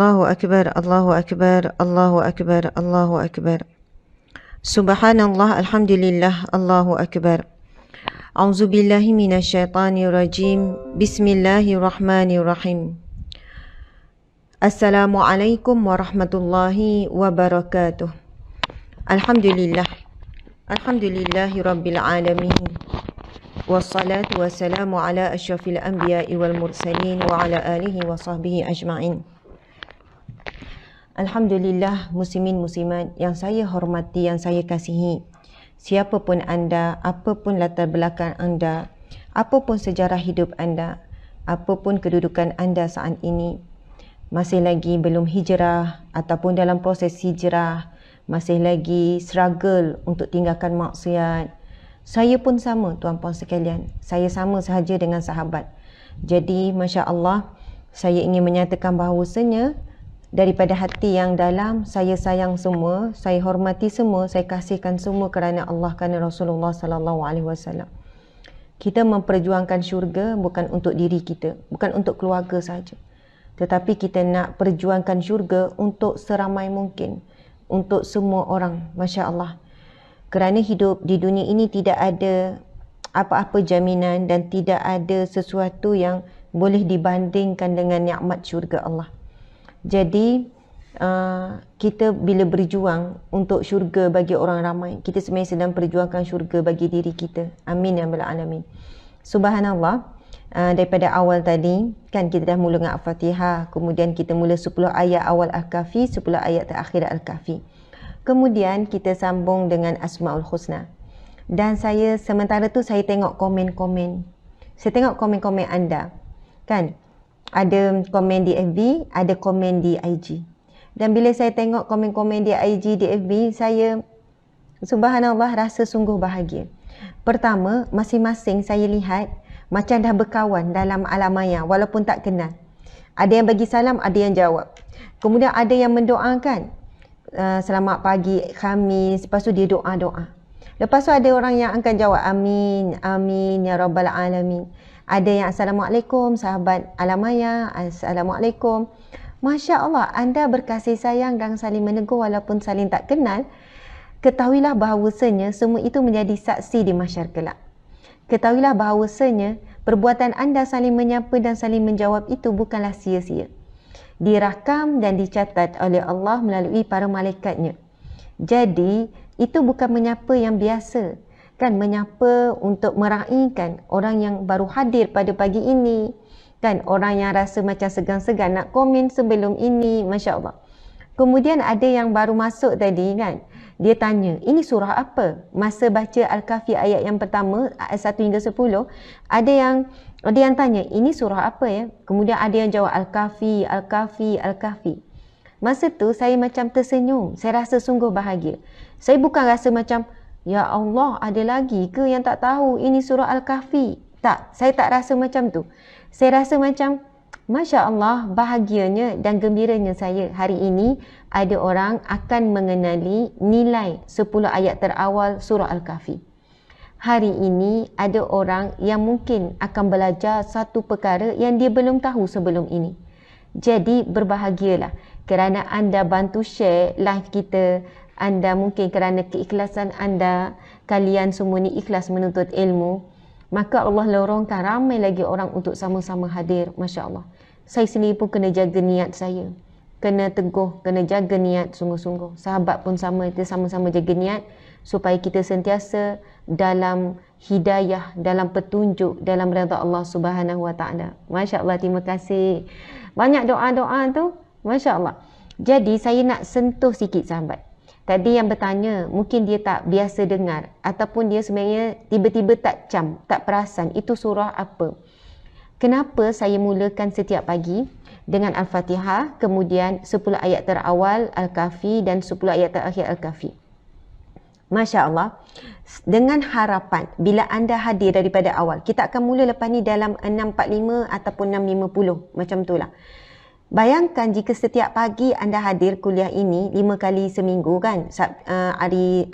Allahu Akbar, Allahu Akbar, Allahu Akbar, Allahu Akbar. Subhanallah, Alhamdulillah, Allahu Akbar. A'udzubillahi minasyaitanirrajim. Bismillahirrahmanirrahim. Assalamualaikum warahmatullahi wabarakatuh. Alhamdulillah. Alhamdulillahi rabbil alamin. Wassalatu wassalamu ala asyrafil anbiya'i wal mursalin wa ala alihi wa sahbihi ajma'in. Alhamdulillah, muslimin muslimat yang saya hormati, yang saya kasihi. Siapapun anda, apapun latar belakang anda, apapun sejarah hidup anda, apapun kedudukan anda saat ini, masih lagi belum hijrah ataupun dalam proses hijrah, masih lagi struggle untuk tinggalkan maksiat. Saya pun sama, tuan-puan sekalian. Saya sama sahaja dengan sahabat. Jadi, Masya Allah, saya ingin menyatakan bahawasanya daripada hati yang dalam, saya sayang semua, saya hormati semua, saya kasihkan semua kerana Allah, kerana Rasulullah SAW. Kita memperjuangkan syurga bukan untuk diri kita, bukan untuk keluarga saja. Tetapi kita nak perjuangkan syurga untuk seramai mungkin, untuk semua orang, Masya Allah. Kerana hidup di dunia ini tidak ada apa-apa jaminan dan tidak ada sesuatu yang boleh dibandingkan dengan nikmat syurga Allah. Jadi kita bila berjuang untuk syurga bagi orang ramai, kita sebenarnya sedang perjuangkan syurga bagi diri kita. Amin ya rabbal alamin. Subhanallah, daripada awal tadi kan kita dah mula dengan Al-Fatihah, kemudian kita mula 10 ayat awal Al-Kahfi, 10 ayat terakhir Al-Kahfi. Kemudian kita sambung dengan Asmaul Husna. Dan saya sementara tu saya tengok komen-komen. Saya tengok komen-komen anda. Kan? Ada komen di FB, ada komen di IG. Dan bila saya tengok komen-komen di IG, di FB, saya subhanallah rasa sungguh bahagia. Pertama, masing-masing saya lihat macam dah berkawan dalam alam maya walaupun tak kenal. Ada yang bagi salam, ada yang jawab. Kemudian ada yang mendoakan. Selamat pagi Khamis, lepas tu dia doa-doa. Lepas tu ada orang yang akan jawab amin, amin ya rabbal alamin. Ada yang assalamualaikum sahabat Alamaya, assalamualaikum. Masya Allah, anda berkasih sayang dan saling menegur walaupun saling tak kenal. Ketahuilah bahawasanya semua itu menjadi saksi di mahsyar kelak. Ketahuilah bahawasanya perbuatan anda saling menyapa dan saling menjawab itu bukanlah sia-sia. Dirakam dan dicatat oleh Allah melalui para malaikatnya. Jadi, itu bukan menyapa yang biasa. Kan, menyapa untuk meraihkan orang yang baru hadir pada pagi ini. Kan, orang yang rasa macam segan-segan nak komen sebelum ini. Masya Allah. Kemudian ada yang baru masuk tadi kan. Dia tanya, ini surah apa? Masa baca Al-Kahfi ayat yang pertama, ayat 1 hingga 10, ada yang tanya, ini surah apa ya? Kemudian ada yang jawab Al-Kahfi, Al-Kahfi, Al-Kahfi. Masa tu saya macam tersenyum. Saya rasa sungguh bahagia. Saya bukan rasa macam, ya Allah, ada lagi ke yang tak tahu ini surah Al-Kahfi? Tak, saya tak rasa macam tu. Saya rasa macam, Masya Allah, bahagianya dan gembiranya saya hari ini ada orang akan mengenali nilai 10 ayat terawal surah Al-Kahfi. Hari ini ada orang yang mungkin akan belajar satu perkara yang dia belum tahu sebelum ini. Jadi berbahagialah kerana anda bantu share live kita. Anda mungkin kerana keikhlasan anda, kalian semua ni ikhlas menuntut ilmu. Maka Allah lorongkan ramai lagi orang untuk sama-sama hadir. Masya Allah. Saya sendiri pun kena jaga niat saya. Kena teguh, kena jaga niat sungguh-sungguh. Sahabat pun sama, kita sama-sama jaga niat supaya kita sentiasa dalam hidayah, dalam petunjuk, dalam redha Allah Subhanahu Wa Taala. Masya Allah, terima kasih. Banyak doa-doa tu, Masya Allah. Jadi saya nak sentuh sikit sahabat. Tadi yang bertanya, mungkin dia tak biasa dengar ataupun dia sebenarnya tiba-tiba tak perasan itu surah apa. Kenapa saya mulakan setiap pagi dengan Al-Fatihah, kemudian 10 ayat terawal Al-Kahfi dan 10 ayat terakhir Al-Kahfi. Masya Allah, dengan harapan bila anda hadir daripada awal, kita akan mula lepas ni dalam 6.45 ataupun 6.50, macam itulah. Bayangkan jika setiap pagi anda hadir kuliah ini 5 kali seminggu kan, hari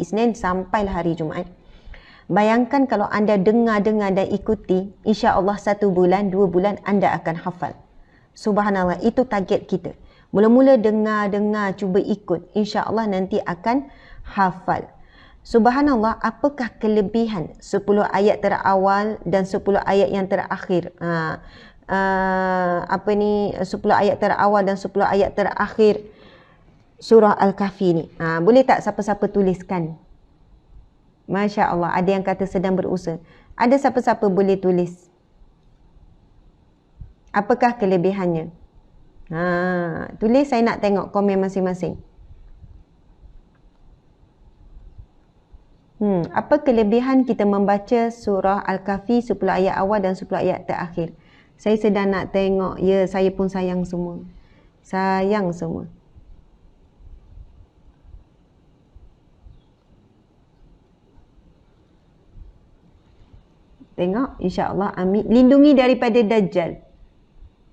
Isnin sampailah hari Jumaat. Bayangkan kalau anda dengar dan ikuti, insya Allah 1 bulan, 2 bulan anda akan hafal. Subhanallah, itu target kita. Mula-mula dengar, cuba ikut. InsyaAllah nanti akan hafal. Subhanallah, apakah kelebihan 10 ayat terawal dan 10 ayat yang terakhir? 10 ayat terawal dan 10 ayat terakhir surah Al-Kahfi ni. Boleh tak siapa-siapa tuliskan? Masya Allah, ada yang kata sedang berusaha. Ada siapa-siapa boleh tulis? Apakah kelebihannya? Tulis, saya nak tengok komen masing-masing. Apa kelebihan kita membaca surah Al-Kahfi 10 ayat awal dan 10 ayat terakhir? Saya sedang nak tengok. Ya, saya pun sayang semua. Sayang semua. Tengok, insya-Allah. Amin. Lindungi daripada Dajjal.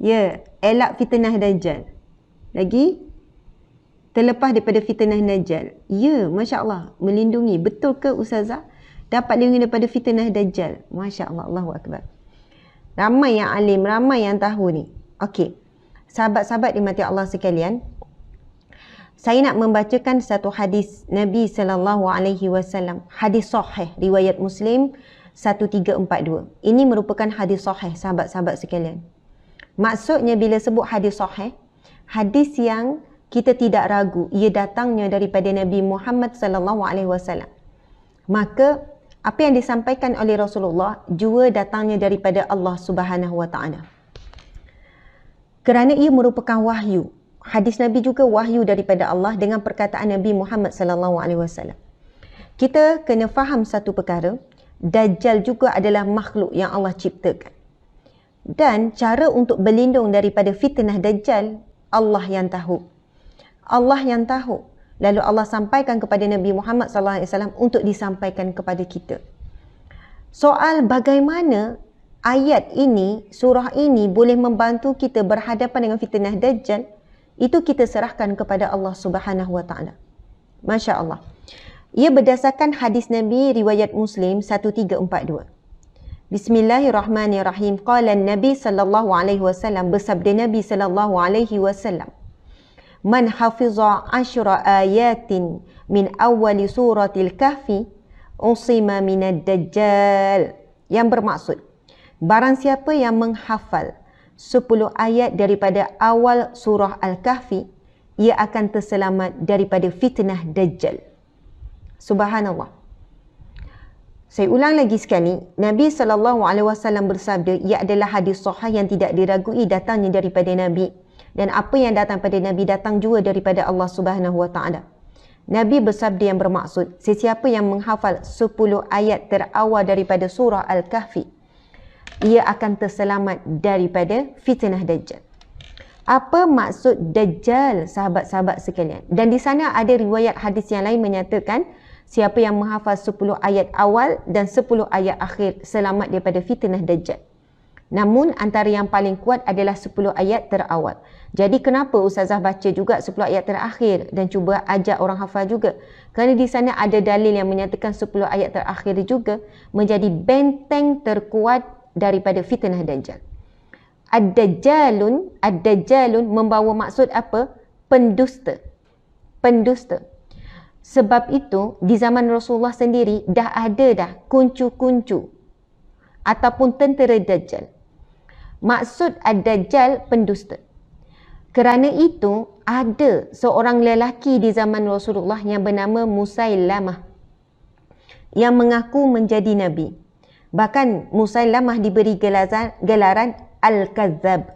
Ya, elak fitnah Dajjal. Lagi? Terlepas daripada fitnah Dajjal. Ya, Masya Allah. Melindungi. Betul ke Ustazah? Dapat lindungi daripada fitnah Dajjal. Masya Allah. Allahu Akbar. Ramai yang alim, ramai yang tahu ni. Okey. Sahabat-sahabat dimati Allah sekalian. Saya nak membacakan satu hadis Nabi SAW. Hadis sahih. Riwayat Muslim 1342. Ini merupakan hadis sahih, sahabat-sahabat sekalian. Maksudnya bila sebut hadis sahih, hadis yang kita tidak ragu ia datangnya daripada Nabi Muhammad SAW. Maka apa yang disampaikan oleh Rasulullah juga datangnya daripada Allah Subhanahu Wa Taala. Kerana ia merupakan wahyu. Hadis Nabi juga wahyu daripada Allah dengan perkataan Nabi Muhammad SAW. Kita kena faham satu perkara, Dajjal juga adalah makhluk yang Allah ciptakan. Dan cara untuk berlindung daripada fitnah Dajjal, Allah yang tahu. Allah yang tahu. Lalu Allah sampaikan kepada Nabi Muhammad SAW untuk disampaikan kepada kita. Soal bagaimana ayat ini, surah ini boleh membantu kita berhadapan dengan fitnah Dajjal, itu kita serahkan kepada Allah Subhanahu Wa Taala. Masya Allah. Ia berdasarkan hadis Nabi riwayat Muslim 1342. Bismillahirrahmanirrahim. Qala Nabi sallallahu alaihi wasallam, bersabda Nabi sallallahu alaihi wasallam, man hafiza 10 ayatin min awwali suratil kahfi usima minad dajjal. Yang bermaksud, barang siapa yang menghafal 10 ayat daripada awal surah Al-Kahfi, ia akan terselamat daripada fitnah Dajjal. Subhanallah. Saya ulang lagi sekali, Nabi SAW bersabda, ia adalah hadis sahih yang tidak diragui datangnya daripada Nabi. Dan apa yang datang pada Nabi datang juga daripada Allah Subhanahu Wa Taala. Nabi bersabda yang bermaksud, sesiapa yang menghafal 10 ayat terawal daripada surah Al-Kahfi, ia akan terselamat daripada fitnah Dajjal. Apa maksud Dajjal, sahabat-sahabat sekalian? Dan di sana ada riwayat hadis yang lain menyatakan, siapa yang menghafal 10 ayat awal dan 10 ayat akhir selamat daripada fitnah Dajjal. Namun antara yang paling kuat adalah 10 ayat terawal. Jadi kenapa Ustazah baca juga 10 ayat terakhir dan cuba ajak orang hafal juga? Kerana di sana ada dalil yang menyatakan 10 ayat terakhir juga menjadi benteng terkuat daripada fitnah Dajjal. Ad-Dajjalun membawa maksud apa? Pendusta. Pendusta. Sebab itu di zaman Rasulullah sendiri dah ada kuncu-kuncu ataupun tentera Dajjal. Maksud Ad-Dajjal pendusta. Kerana itu ada seorang lelaki di zaman Rasulullah yang bernama Musailamah yang mengaku menjadi Nabi. Bahkan Musailamah diberi gelaran Al-Kazzab.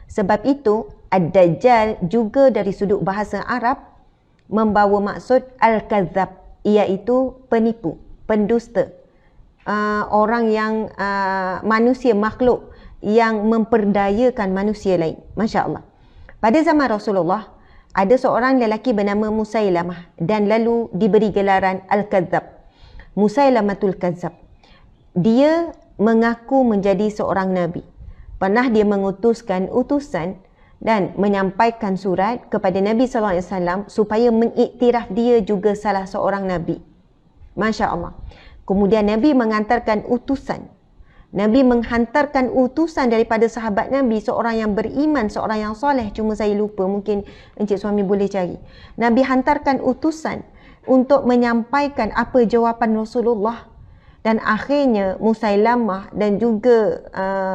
Sebab itu Ad-Dajjal juga dari sudut bahasa Arab membawa maksud Al-Kazzab, iaitu penipu, pendusta, orang yang manusia, makhluk yang memperdayakan manusia lain. Masya Allah. Pada zaman Rasulullah ada seorang lelaki bernama Musailamah dan lalu diberi gelaran Al-Kazzab, Musailamatul Kazzab. Dia mengaku menjadi seorang Nabi. Pernah dia mengutuskan utusan dan menyampaikan surat kepada Nabi SAW supaya mengiktiraf dia juga salah seorang Nabi. Masya Allah. Kemudian Nabi mengantarkan utusan Nabi menghantarkan utusan daripada sahabat Nabi, seorang yang beriman, seorang yang soleh. Cuma saya lupa, mungkin Encik Suami boleh cari. Nabi hantarkan utusan untuk menyampaikan apa jawapan Rasulullah. Dan akhirnya Musailamah dan juga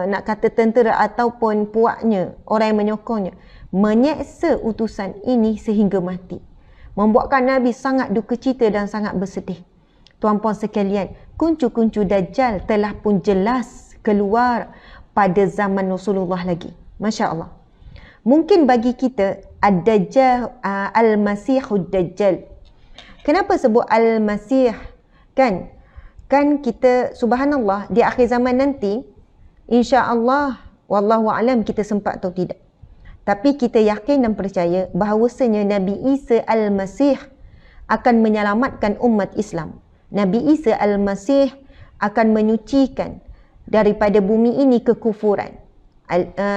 nak kata tentera ataupun puaknya, orang yang menyokongnya, menyeksa utusan ini sehingga mati. Membuatkan Nabi sangat duka cita dan sangat bersedih. Tuan-puan sekalian, kuncu-kuncu Dajjal telah pun jelas keluar pada zaman Rasulullah lagi. Masya Allah. Mungkin bagi kita, Ad-Dajjal, Al-Masihud Dajjal. Kenapa sebut Al-Masih? Kan kita, subhanallah, di akhir zaman nanti, insya-Allah, wallahu a'lam, kita sempat atau tidak. Tapi kita yakin dan percaya bahawasanya Nabi Isa Al-Masih akan menyelamatkan umat Islam. Nabi Isa Al-Masih akan menyucikan daripada bumi ini kekufuran.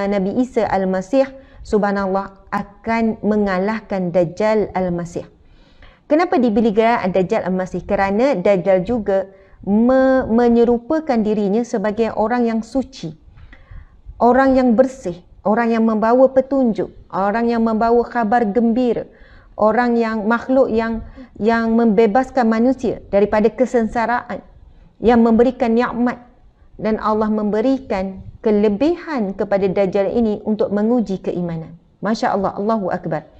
Nabi Isa Al-Masih, subhanallah, akan mengalahkan Dajjal Al-Masih. Kenapa diberi gelar Dajjal Al-Masih? Kerana Dajjal juga menyerupakan dirinya sebagai orang yang suci, orang yang bersih, orang yang membawa petunjuk, orang yang membawa khabar gembira, orang yang makhluk yang membebaskan manusia daripada kesengsaraan, yang memberikan nikmat, dan Allah memberikan kelebihan kepada Dajjal ini untuk menguji keimanan. Masya Allah, Allahu Akbar.